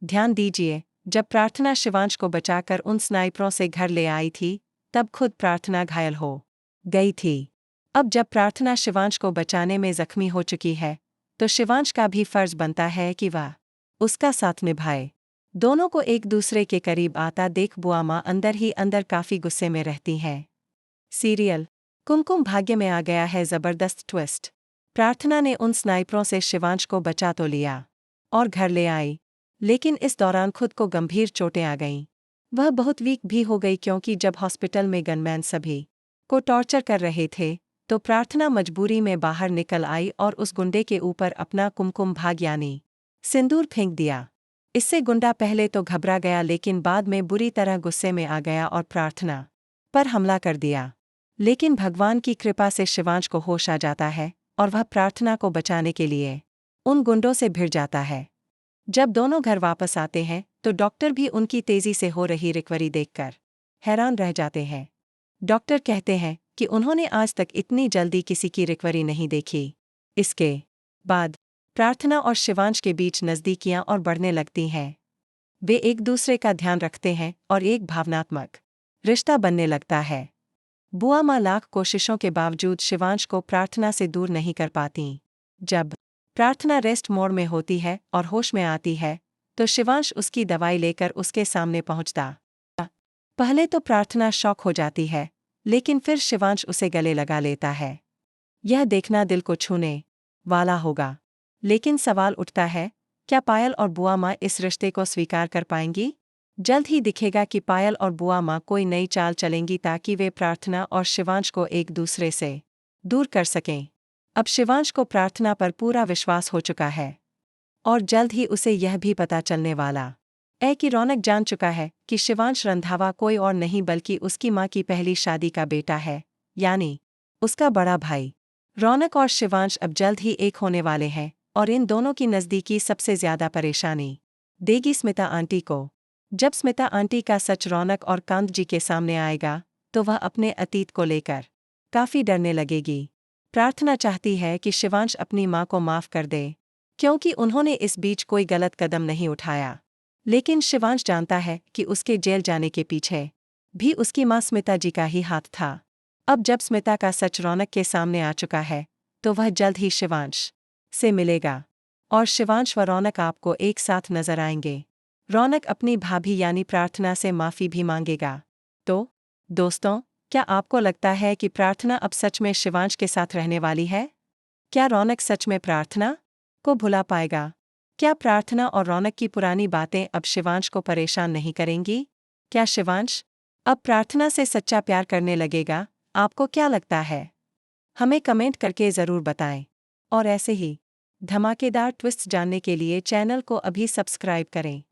ध्यान दीजिए, जब प्रार्थना शिवांश को बचाकर उन स्नाइपरों से घर ले आई थी, तब खुद प्रार्थना घायल हो गई थी। अब जब प्रार्थना शिवांश को बचाने में जख्मी हो चुकी है, तो शिवांश का भी फर्ज बनता है कि वह उसका साथ निभाए। दोनों को एक दूसरे के करीब आता देख बुआ माँ अंदर ही अंदर काफी गुस्से में रहती हैं। सीरियल कुमकुम भाग्य में आ गया है जबरदस्त ट्विस्ट। प्रार्थना ने उन स्नाइपरों से शिवांश को बचा तो लिया और घर ले आई, लेकिन इस दौरान खुद को गंभीर चोटें आ गईं। वह बहुत वीक भी हो गई क्योंकि जब हॉस्पिटल में गनमैन सभी को टॉर्चर कर रहे थे, तो प्रार्थना मजबूरी में बाहर निकल आई और उस गुंडे के ऊपर अपना कुमकुम भाग्य यानी सिंदूर फेंक दिया। इससे गुंडा पहले तो घबरा गया, लेकिन बाद में बुरी तरह गुस्से में आ गया और प्रार्थना पर हमला कर दिया। लेकिन भगवान की कृपा से शिवांश को होश आ जाता है और वह प्रार्थना को बचाने के लिए उन गुंडों से भिड़ जाता है। जब दोनों घर वापस आते हैं, तो डॉक्टर भी उनकी तेजी से हो रही रिकवरी देखकर हैरान रह जाते हैं। डॉक्टर कहते हैं कि उन्होंने आज तक इतनी जल्दी किसी की रिकवरी नहीं देखी। इसके बाद प्रार्थना और शिवांश के बीच नज़दीकियां और बढ़ने लगती हैं। वे एक दूसरे का ध्यान रखते हैं और एक भावनात्मक रिश्ता बनने लगता है। बुआ माँ लाख कोशिशों के बावजूद शिवांश को प्रार्थना से दूर नहीं कर पाती। जब प्रार्थना रेस्ट मोड में होती है और होश में आती है, तो शिवांश उसकी दवाई लेकर उसके सामने पहुंचता। पहले तो प्रार्थना शॉक हो जाती है, लेकिन फिर शिवांश उसे गले लगा लेता है। यह देखना दिल को छूने वाला होगा। लेकिन सवाल उठता है, क्या पायल और बुआ माँ इस रिश्ते को स्वीकार कर पाएंगी? जल्द ही दिखेगा कि पायल और बुआ माँ कोई नई चाल चलेंगी ताकि वे प्रार्थना और शिवांश को एक दूसरे से दूर कर सकें। अब शिवांश को प्रार्थना पर पूरा विश्वास हो चुका है और जल्द ही उसे यह भी पता चलने वाला है कि रौनक जान चुका है कि शिवांश रंधावा कोई और नहीं बल्कि उसकी माँ की पहली शादी का बेटा है, यानी उसका बड़ा भाई। रौनक और शिवांश अब जल्द ही एक होने वाले हैं और इन दोनों की नज़दीकी सबसे ज़्यादा परेशानी देगी स्मिता आंटी को। जब स्मिता आंटी का सच रौनक और कांत जी के सामने आएगा, तो वह अपने अतीत को लेकर काफ़ी डरने लगेगी। प्रार्थना चाहती है कि शिवांश अपनी माँ को माफ़ कर दे, क्योंकि उन्होंने इस बीच कोई गलत कदम नहीं उठाया। लेकिन शिवांश जानता है कि उसके जेल जाने के पीछे भी उसकी माँ स्मिता जी का ही हाथ था। अब जब स्मिता का सच रौनक के सामने आ चुका है, तो वह जल्द ही शिवांश से मिलेगा और शिवांश व रौनक आपको एक साथ नजर आएंगे। रौनक अपनी भाभी यानी प्रार्थना से माफ़ी भी मांगेगा। तो दोस्तों, क्या आपको लगता है कि प्रार्थना अब सच में शिवांश के साथ रहने वाली है? क्या रौनक सच में प्रार्थना को भुला पाएगा? क्या प्रार्थना और रौनक की पुरानी बातें अब शिवांश को परेशान नहीं करेंगी? क्या शिवांश अब प्रार्थना से सच्चा प्यार करने लगेगा? आपको क्या लगता है? हमें कमेंट करके ज़रूर बताएं। और ऐसे ही धमाकेदार ट्विस्ट जानने के लिए चैनल को अभी सब्सक्राइब करें।